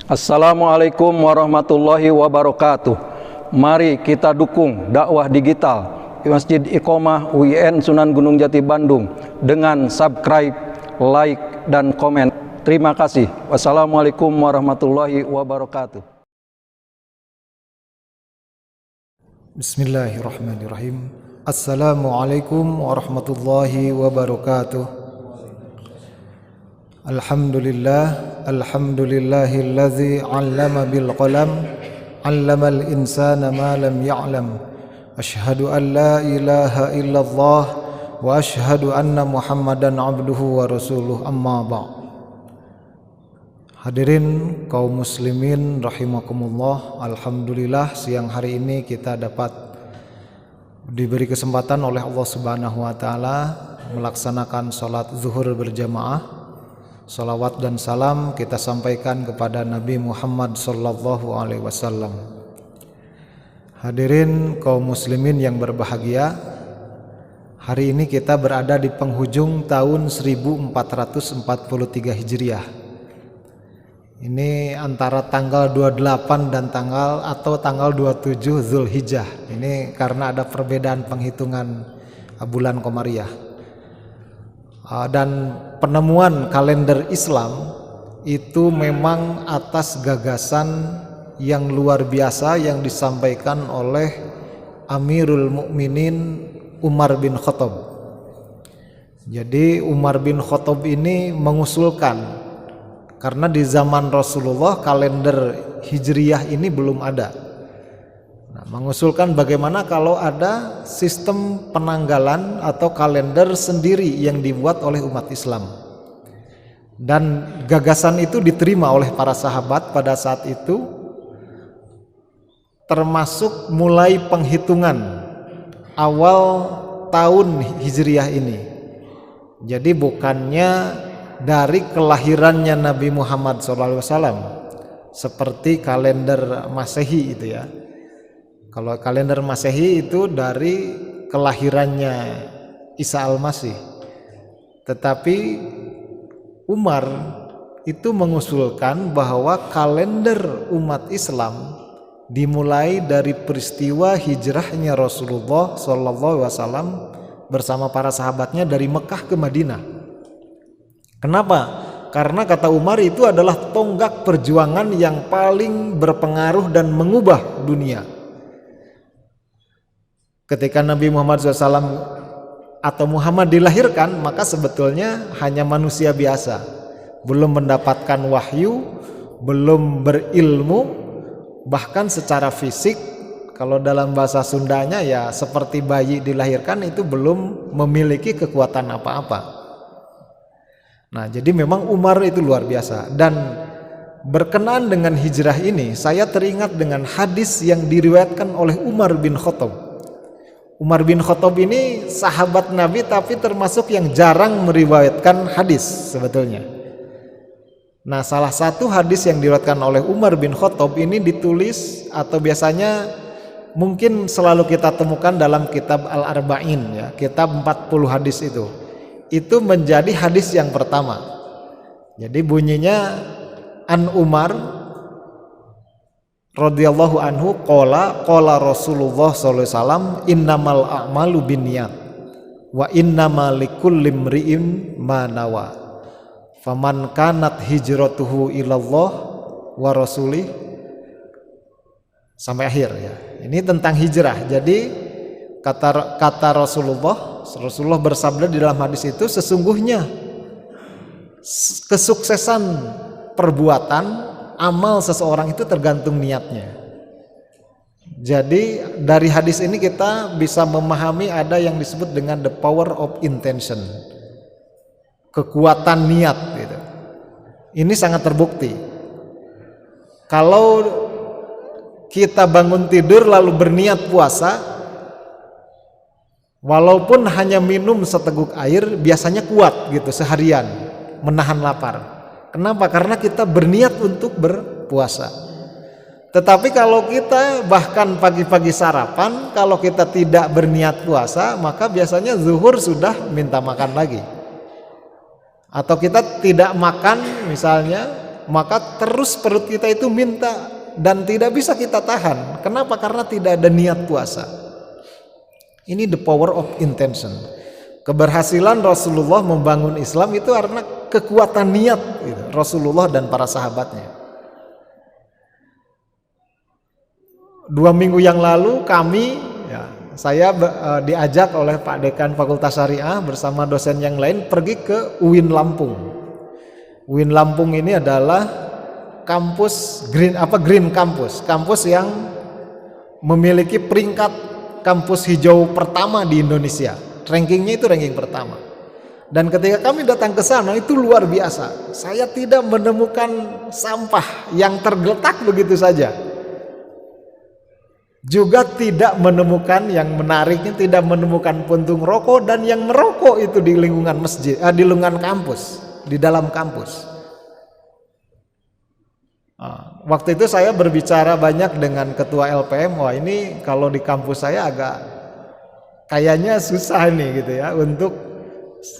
Assalamualaikum warahmatullahi wabarakatuh. Mari kita dukung dakwah digital Masjid Iqomah UIN Sunan Gunung Jati Bandung dengan subscribe, like, dan komen. Terima kasih. Wassalamualaikum warahmatullahi wabarakatuh. Bismillahirrahmanirrahim. Assalamualaikum warahmatullahi wabarakatuh. Alhamdulillahillazi 'allama bil qalam, 'allamal insana ma lam ya'lam. Asyhadu an la ilaha illallah wa asyhadu anna Muhammadan 'abduhu wa rasuluh, amma ba'd. Hadirin kaum muslimin rahimakumullah, alhamdulillah siang hari ini kita dapat diberi kesempatan oleh Allah Subhanahu wa taala melaksanakan salat zuhur berjamaah. Salawat dan salam kita sampaikan kepada Nabi Muhammad sallallahu alaihi wasallam. Hadirin kaum muslimin yang berbahagia, hari ini kita berada di penghujung tahun 1443 Hijriah. Ini antara tanggal 28 dan tanggal 27 Zulhijjah. Ini karena ada perbedaan penghitungan bulan Qamariyah. Dan penemuan kalender Islam itu memang atas gagasan yang luar biasa yang disampaikan oleh Amirul Mukminin Umar bin Khattab. Jadi Umar bin Khattab ini mengusulkan, karena di zaman Rasulullah kalender Hijriyah ini belum ada. Mengusulkan bagaimana kalau ada sistem penanggalan atau kalender sendiri yang dibuat oleh umat Islam. Dan gagasan itu diterima oleh para sahabat pada saat itu, termasuk mulai penghitungan awal tahun Hijriyah ini. Jadi bukannya dari kelahirannya Nabi Muhammad SAW seperti kalender Masehi itu ya. Kalau kalender Masehi itu dari kelahirannya Isa Al-Masih. Tetapi Umar itu mengusulkan bahwa kalender umat Islam dimulai dari peristiwa hijrahnya Rasulullah SAW bersama para sahabatnya dari Mekah ke Madinah. Kenapa? Karena kata Umar itu adalah tonggak perjuangan yang paling berpengaruh dan mengubah dunia. Ketika Nabi Muhammad SAW atau Muhammad dilahirkan, maka sebetulnya hanya manusia biasa, belum mendapatkan wahyu, belum berilmu, bahkan secara fisik, kalau dalam bahasa Sundanya ya seperti bayi dilahirkan, itu belum memiliki kekuatan apa-apa. Nah, jadi memang Umar itu luar biasa. Dan berkenaan dengan hijrah ini, saya teringat dengan hadis yang diriwayatkan oleh Umar bin Khattab. Umar bin Khattab ini sahabat Nabi tapi termasuk yang jarang meriwayatkan hadis sebetulnya. Nah, salah satu hadis yang diriwayatkan oleh Umar bin Khattab ini ditulis atau biasanya mungkin selalu kita temukan dalam kitab Al-Arba'in ya, kitab 40 hadis itu. Itu menjadi hadis yang pertama. Jadi bunyinya An Umar radhiyallahu anhu qala Rasulullah sallallahu alaihi wasallam innamal a'malu binniyat wa innamal likulli imri'in ma nawa faman kanat hijratuhu ilallah wa rasulih sampai akhir ya. Ini tentang hijrah. Jadi kata Rasulullah bersabda di dalam hadis itu, sesungguhnya kesuksesan perbuatan amal seseorang itu tergantung niatnya. Jadi dari hadis ini kita bisa memahami ada yang disebut dengan the power of intention, kekuatan niat gitu. Ini sangat terbukti. Kalau kita bangun tidur lalu berniat puasa, walaupun hanya minum seteguk air, biasanya kuat gitu seharian menahan lapar. Kenapa? Karena kita berniat untuk berpuasa. Tetapi kalau kita bahkan pagi-pagi sarapan, kalau kita tidak berniat puasa, maka biasanya zuhur sudah minta makan lagi. Atau kita tidak makan misalnya maka terus perut kita itu minta dan tidak bisa kita tahan. Kenapa? Karena tidak ada niat puasa. Ini the power of intention. Keberhasilan Rasulullah membangun Islam itu karena kekuatan niat gitu, Rasulullah dan para sahabatnya. 2 minggu yang lalu saya diajak oleh Pak Dekan Fakultas Syariah bersama dosen yang lain pergi ke UIN Lampung. UIN Lampung ini adalah kampus green campus, kampus yang memiliki peringkat kampus hijau pertama di Indonesia. Rankingnya itu ranking pertama. Dan ketika kami datang ke sana itu luar biasa. Saya tidak menemukan sampah yang tergeletak begitu saja. Juga tidak menemukan yang menariknya, tidak menemukan puntung rokok, dan yang merokok itu di lingkungan masjid, di lingkungan kampus, di dalam kampus. Waktu itu saya berbicara banyak dengan ketua LPM. Wah, ini kalau di kampus saya kayaknya susah nih gitu ya untuk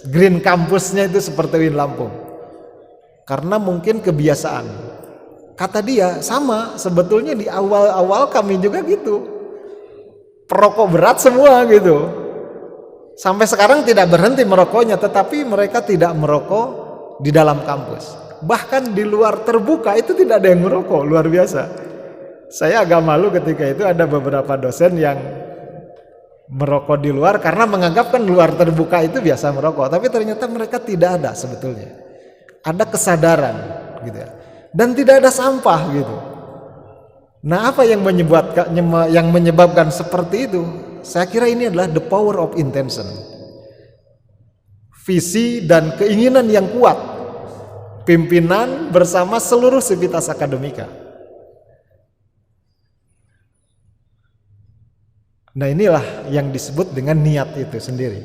green kampusnya itu seperti UIN Lampung. Karena mungkin kebiasaan. Kata dia, sama sebetulnya di awal-awal kami juga gitu. Perokok berat semua gitu. Sampai sekarang tidak berhenti merokoknya, tetapi mereka tidak merokok di dalam kampus. Bahkan di luar terbuka itu tidak ada yang merokok, luar biasa. Saya agak malu ketika itu ada beberapa dosen yang merokok di luar karena menganggap kan luar terbuka itu biasa merokok, tapi ternyata mereka tidak ada sebetulnya. Ada kesadaran gitu ya. Dan tidak ada sampah gitu. Nah, apa yang menyebabkan seperti itu? Saya kira ini adalah the power of intention. Visi dan keinginan yang kuat pimpinan bersama seluruh sivitas akademika. Nah, inilah yang disebut dengan niat itu sendiri.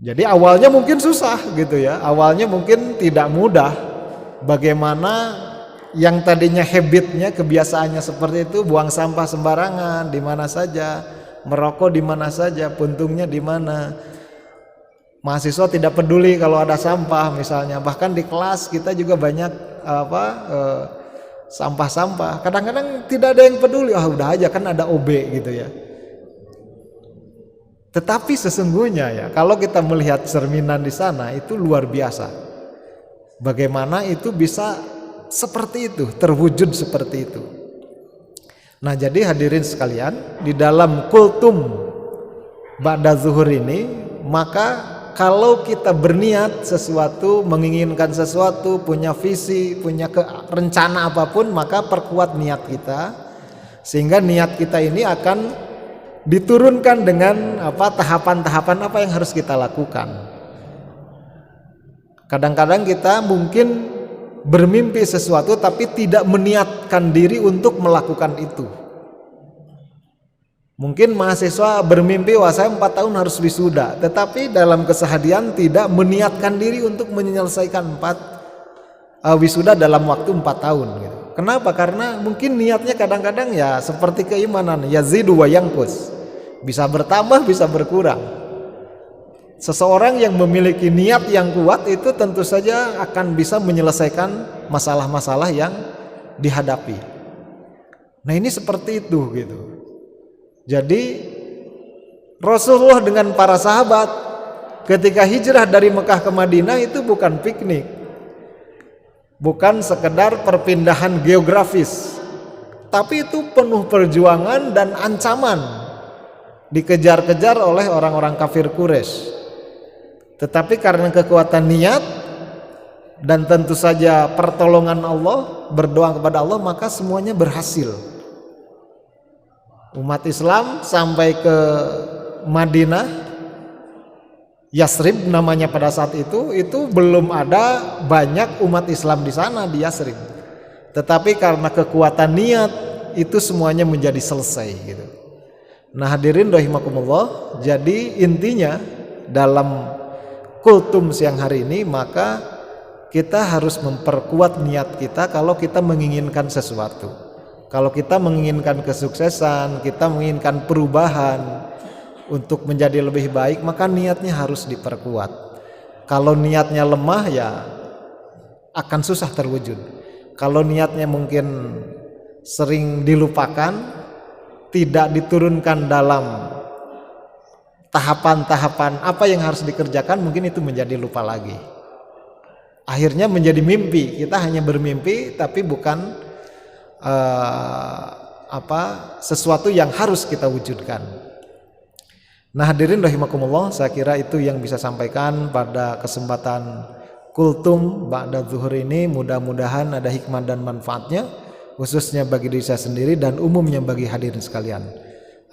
Jadi awalnya mungkin susah gitu ya. Awalnya mungkin tidak mudah. Bagaimana yang tadinya habitnya, kebiasaannya seperti itu, buang sampah sembarangan di mana saja, merokok di mana saja, puntungnya di mana. Mahasiswa tidak peduli kalau ada sampah misalnya. Bahkan di kelas kita juga banyak sampah-sampah. Kadang-kadang tidak ada yang peduli, udah aja kan ada OB gitu ya. Tetapi sesungguhnya ya, kalau kita melihat cerminan di sana itu luar biasa. Bagaimana itu bisa seperti itu, terwujud seperti itu. Nah, jadi hadirin sekalian, di dalam kultum ba'da zuhur ini, maka kalau kita berniat sesuatu, menginginkan sesuatu, punya visi, punya rencana apapun, maka perkuat niat kita, sehingga niat kita ini akan diturunkan dengan tahapan-tahapan apa yang harus kita lakukan. Kadang-kadang kita mungkin bermimpi sesuatu tapi tidak meniatkan diri untuk melakukan itu. Mungkin mahasiswa bermimpi, wah saya 4 tahun harus wisuda, tetapi dalam keseharian tidak meniatkan diri untuk menyelesaikan wisuda dalam waktu 4 tahun gitu. Kenapa? Karena mungkin niatnya kadang-kadang ya seperti keimanan, yazidu wa yanqus. Bisa bertambah, bisa berkurang. Seseorang yang memiliki niat yang kuat itu tentu saja akan bisa menyelesaikan masalah-masalah yang dihadapi. Nah, ini seperti itu gitu. Jadi Rasulullah dengan para sahabat ketika hijrah dari Mekah ke Madinah itu bukan piknik, bukan sekedar perpindahan geografis, tapi itu penuh perjuangan dan ancaman, dikejar-kejar oleh orang-orang kafir Quraisy. Tetapi karena kekuatan niat dan tentu saja pertolongan Allah, berdoa kepada Allah, maka semuanya berhasil. Umat Islam sampai ke Madinah, Yasrib namanya pada saat itu belum ada banyak umat Islam di sana di Yasrib. Tetapi karena kekuatan niat itu semuanya menjadi selesai gitu. Nah, hadirin rahimakumullah, jadi intinya dalam kultum siang hari ini maka kita harus memperkuat niat kita kalau kita menginginkan sesuatu. Kalau kita menginginkan kesuksesan, kita menginginkan perubahan untuk menjadi lebih baik, maka niatnya harus diperkuat. Kalau niatnya lemah ya akan susah terwujud. Kalau niatnya mungkin sering dilupakan, tidak diturunkan dalam tahapan-tahapan apa yang harus dikerjakan, mungkin itu menjadi lupa lagi. Akhirnya menjadi mimpi, kita hanya bermimpi tapi bukan sesuatu yang harus kita wujudkan. Nah hadirin rahimakumullah, saya kira itu yang bisa sampaikan pada kesempatan kultum ba'da zuhur ini. Mudah-mudahan ada hikmah dan manfaatnya, khususnya bagi diri saya sendiri dan umumnya bagi hadirin sekalian.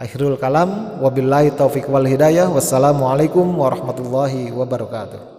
Akhirul kalam, wabillahi taufiq wal hidayah. Wassalamualaikum warahmatullahi wabarakatuh.